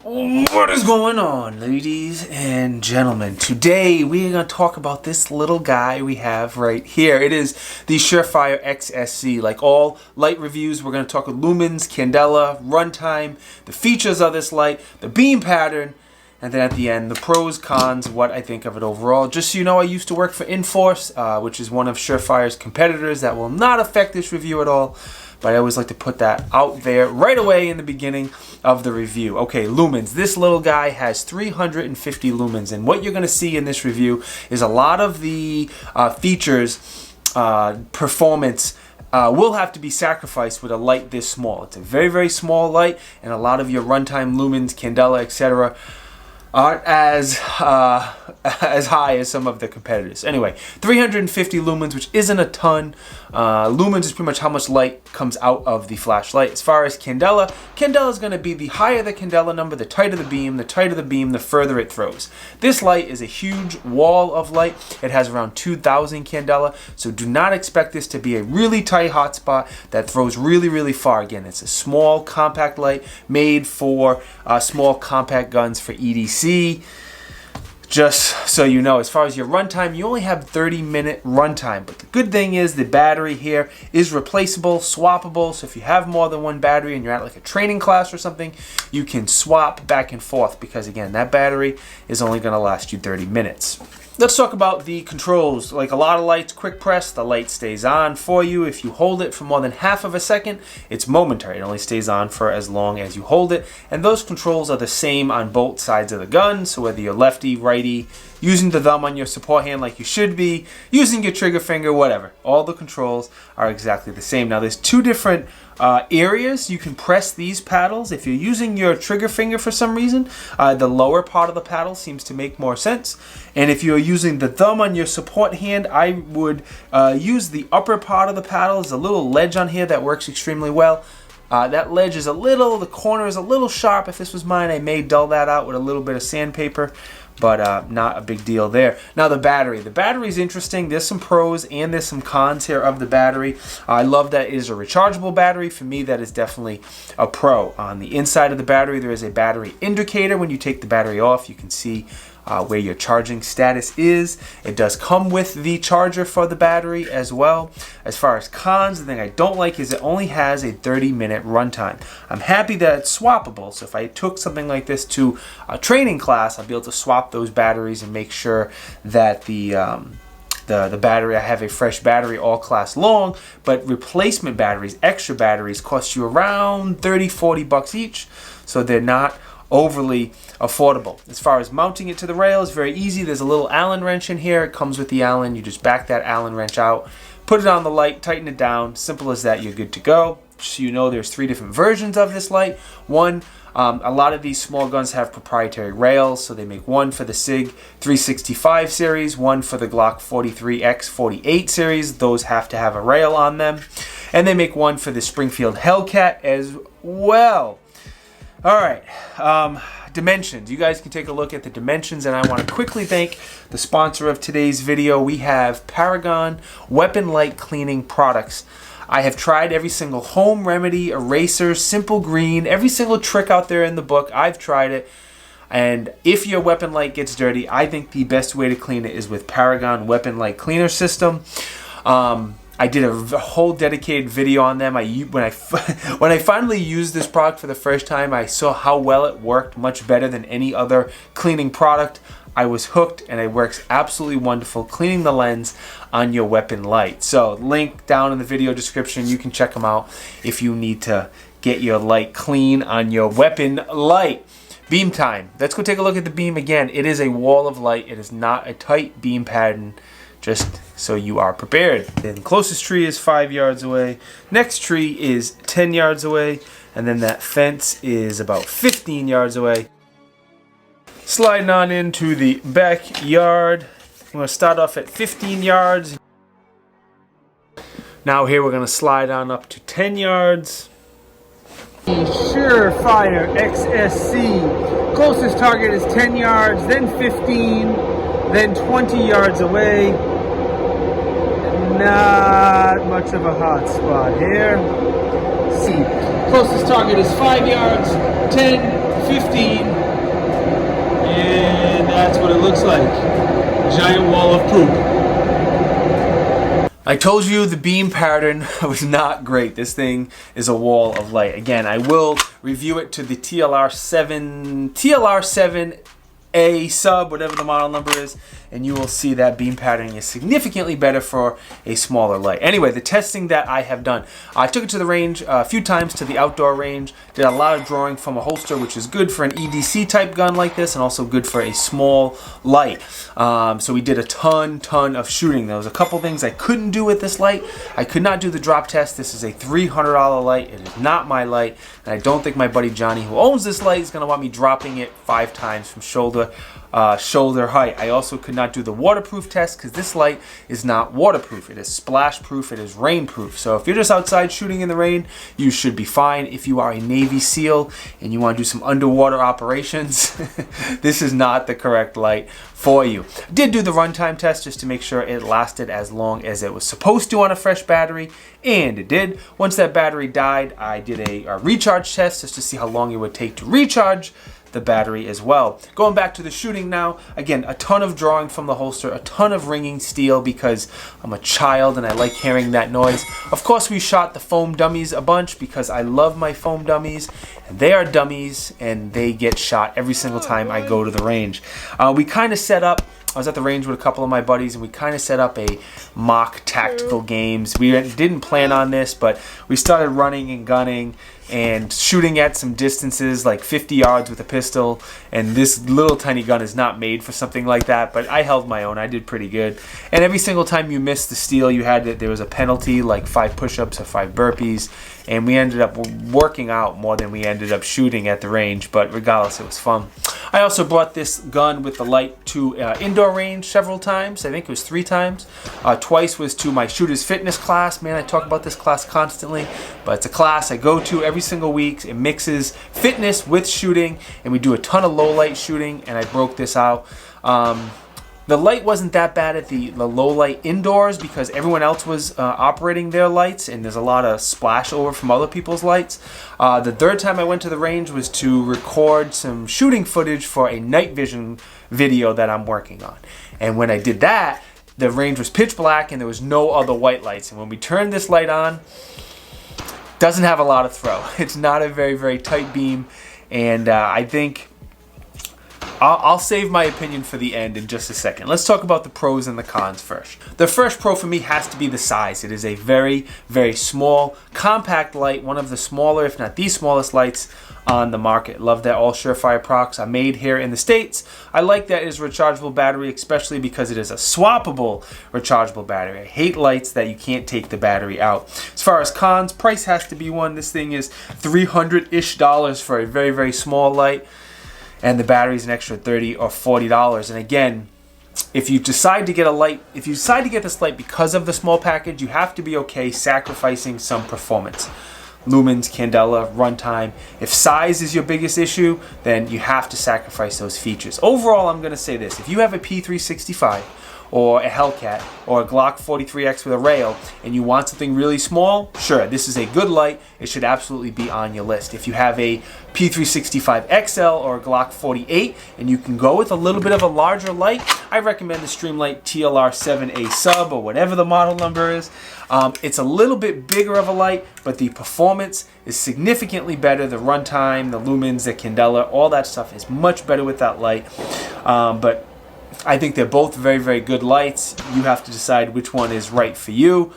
What is going on, ladies and gentlemen? Today we are going to talk about this little guy we have right here. It is the Surefire XSC. Like all light reviews, we're going to talk with lumens, candela, runtime, the features of this light, the beam pattern, and then at the end, the pros, cons, what I think of it overall. Just so you know, I used to work for Inforce, which is one of Surefire's competitors. That will not affect this review at all. But I always like to put that out there right away in the beginning of the review. Okay, lumens. This little guy has 350 lumens. And what you're going to see in this review is a lot of the features, performance, will have to be sacrificed with a light this small. It's a very, very small light. And a lot of your runtime lumens, candela, etc. aren't as high as some of the competitors. Anyway, 350 lumens, which isn't a ton. Lumens is pretty much how much light comes out of the flashlight. As far as candela, candela is going to be the higher the candela number, the tighter the beam, the further it throws. This light is a huge wall of light. It has around 2,000 candela, so do not expect this to be a really tight hotspot that throws really, really far. Again, it's a small, compact light made for small, compact guns for EDC. Just so you know, as far as your runtime, you only have 30-minute runtime. But the good thing is the battery here is replaceable, swappable. So if you have more than one battery and you're at like a training class or something, you can swap back and forth because, again, that battery is only going to last you 30 minutes. Let's talk about the controls. Like a lot of lights, quick press, the light stays on for you. If you hold it for more than half of a second, it's momentary. It only stays on for as long as you hold it. And those controls are the same on both sides of the gun. So whether you're lefty, righty, using the thumb on your support hand like you should be, using your trigger finger, whatever. All the controls are exactly the same. Now there's two different areas you can press these paddles. If you're using your trigger finger for some reason, the lower part of the paddle seems to make more sense. And if you're using the thumb on your support hand, I would use the upper part of the paddle. There's a little ledge on here that works extremely well. That ledge is the corner is a little sharp. If this was mine, I may dull that out with a little bit of sandpaper, but not a big deal there. Now the battery. The battery is interesting. There's some pros and there's some cons here of the battery. I love that it is a rechargeable battery. For me, that is definitely a pro. On the inside of the battery, there is a battery indicator. When you take the battery off, you can see where your charging status is. It does come with the charger for the battery as well. As far as cons, the thing I don't like is it only has a 30-minute runtime. I'm happy that it's swappable, so if I took something like this to a training class, I'll be able to swap those batteries and make sure that the battery, I have a fresh battery all class long, but replacement batteries, extra batteries, cost you around 30-40 bucks each, so they're not overly affordable. As far as mounting it to the rail, is very easy. There's a little Allen wrench in here. It comes with the Allen. You just back that Allen wrench out, put it on the light, tighten it down. Simple as that, you're good to go. So you know there's 3 different versions of this light. One, a lot of these small guns have proprietary rails, so they make one for the SIG 365 series, one for the GLOCK 43X48 series. Those have to have a rail on them. And they make one for the Springfield Hellcat as well. All right, dimensions. You guys can take a look at the dimensions, and I want to quickly thank the sponsor of today's video. We have Paragon WeaponLight cleaning products. I have tried every single home remedy, eraser, simple green, every single trick out there in the book. I've tried it, and if your weapon light gets dirty, I think the best way to clean it is with Paragon WeaponLight cleaner system. I did a whole dedicated video on them. When I finally used this product for the first time, I saw how well it worked, much better than any other cleaning product. I was hooked, and it works absolutely wonderful cleaning the lens on your weapon light. So link down in the video description. You can check them out if you need to get your light clean on your weapon light. Beam time. Let's go take a look at the beam again. It is a wall of light. It is not a tight beam pattern. Just so you are prepared. And the closest tree is 5 yards away. Next tree is 10 yards away. And then that fence is about 15 yards away. Sliding on into the backyard. I'm going to start off at 15 yards. Now here we're going to slide on up to 10 yards. The Surefire XSC. Closest target is 10 yards, then 15, then 20 yards away. Not much of a hot spot here. See, closest target is 5 yards, 10, 15, And that's what it looks like. Giant wall of poop. I told you the beam pattern was not great. This thing is a wall of light. Again, I will review it to the TLR7A sub, whatever the model number is, and you will see that beam patterning is significantly better for a smaller light. Anyway, the testing that I have done, I took it to the range a few times, to the outdoor range, did a lot of drawing from a holster, which is good for an EDC type gun like this, and also good for a small light. So we did a ton of shooting. There was a couple things I couldn't do with this light. I could not do the drop test. This is a $300 light. It is not my light, and I don't think my buddy Johnny, who owns this light, is going to want me dropping it 5 times from shoulder height. I also could not do the waterproof test because this light is not waterproof. It is splash proof. It is rain proof. So if you're just outside shooting in the rain, you should be fine. If you are a Navy SEAL and you want to do some underwater operations, this is not the correct light for you. Did do the runtime test just to make sure it lasted as long as it was supposed to on a fresh battery, and it did. Once that battery died, I did a recharge test just to see how long it would take to recharge the battery as well. Going back to the shooting now, again, a ton of drawing from the holster, a ton of ringing steel because I'm a child and I like hearing that noise. Of course, we shot the foam dummies a bunch because I love my foam dummies, and they are dummies and they get shot every single time I go to the range. We kind of set up, I was at the range with a couple of my buddies, and we kind of set up a mock tactical games. We didn't plan on this, but we started running and gunning and shooting at some distances like 50 yards with a pistol, and this little tiny gun is not made for something like that, but I held my own. I did pretty good. And every single time you missed the steel, there was a penalty, like 5 push-ups or 5 burpees, and we ended up working out more than we ended up shooting at the range, but regardless, it was fun. I also brought this gun with the light to indoor range several times. I think it was 3 times. Twice was to my shooter's fitness class. Man, I talk about this class constantly, but it's a class I go to every single week. It mixes fitness with shooting, and we do a ton of low light shooting, and I broke this out. The light wasn't that bad at the low light indoors because everyone else was operating their lights, and there's a lot of splash over from other people's lights. The third time I went to the range was to record some shooting footage for a night vision video that I'm working on. And when I did that, the range was pitch black and there was no other white lights. And when we turned this light on, doesn't have a lot of throw. It's not a very tight beam, and I think I'll save my opinion for the end in just a second. Let's talk about the pros and the cons first. The first pro for me has to be the size. It is a very small, compact light, one of the smaller, if not the smallest lights on the market. Love that all Surefire products are made here in the States. I like that it is a rechargeable battery, especially because it is a swappable rechargeable battery. I hate lights that you can't take the battery out. As far as cons, price has to be one. This thing is $300-ish for a very small light, and the battery is an extra $30 or $40. And again, if you decide to get this light because of the small package, you have to be okay sacrificing some performance. Lumens, candela, runtime. If size is your biggest issue, then you have to sacrifice those features. Overall, I'm going to say this. If you have a P365 or a Hellcat or a GLOCK 43X with a rail and you want something really small, sure, this is a good light. It should absolutely be on your list. If you have a P365 XL or a GLOCK 48 and you can go with a little bit of a larger light, I recommend the Streamlight TLR7A sub or whatever the model number is. It's a little bit bigger of a light, but the performance is significantly better. The runtime, the lumens, the candela, all that stuff is much better with that light. But I think they're both very good lights. You have to decide which one is right for you.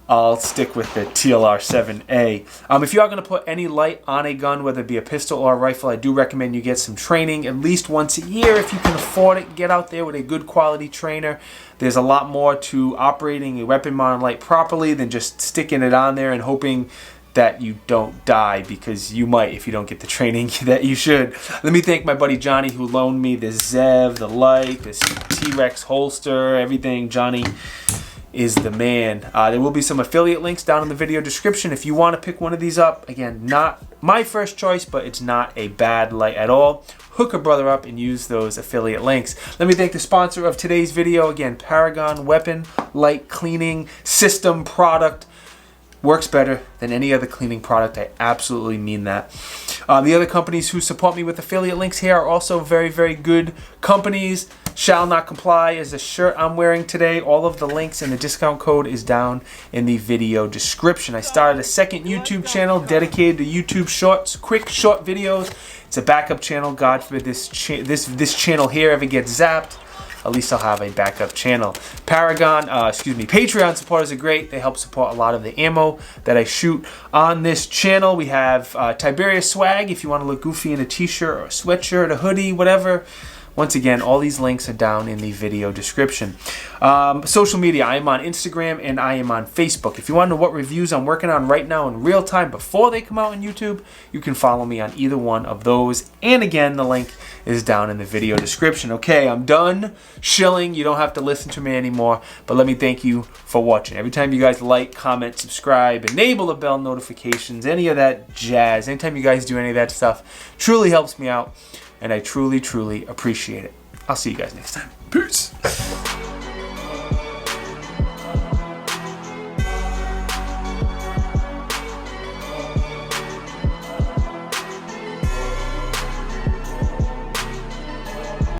I'll stick with the TLR7A. If you are going to put any light on a gun, whether it be a pistol or a rifle, I do recommend you get some training at least once a year. If you can afford it, get out there with a good quality trainer. There's a lot more to operating a weapon mounted light properly than just sticking it on there and hoping that you don't die, because you might if you don't get the training that you should. Let me thank my buddy Johnny who loaned me this Zev, the light, this T-Rex holster, everything. Johnny is the man. There will be some affiliate links down in the video description if you want to pick one of these up. Again, not my first choice, but it's not a bad light at all. Hook a brother up and use those affiliate links. Let me thank the sponsor of today's video, again, Paragon Weapon Light Cleaning System product. works better than any other cleaning product. I absolutely mean that. The other companies who support me with affiliate links here are also very, very good companies. Shall Not Comply is the shirt I'm wearing today. All of the links and the discount code is down in the video description. I started a second YouTube channel dedicated to YouTube shorts, quick short videos. It's a backup channel. God forbid this channel here ever gets zapped. At least I'll have a backup channel. Patreon supporters are great. They help support a lot of the ammo that I shoot on this channel. We have Tiberious swag if you want to look goofy in a t-shirt or a sweatshirt, a hoodie, whatever. Once again, all these links are down in the video description. Social media, I am on Instagram and I am on Facebook. If you want to know what reviews I'm working on right now in real time before they come out on YouTube, you can follow me on either one of those. And again, the link is down in the video description. Okay, I'm done shilling. You don't have to listen to me anymore, but let me thank you for watching. Every time you guys like, comment, subscribe, enable the bell notifications, any of that jazz, anytime you guys do any of that stuff, truly helps me out. And I truly, truly appreciate it. I'll see you guys next time. Peace.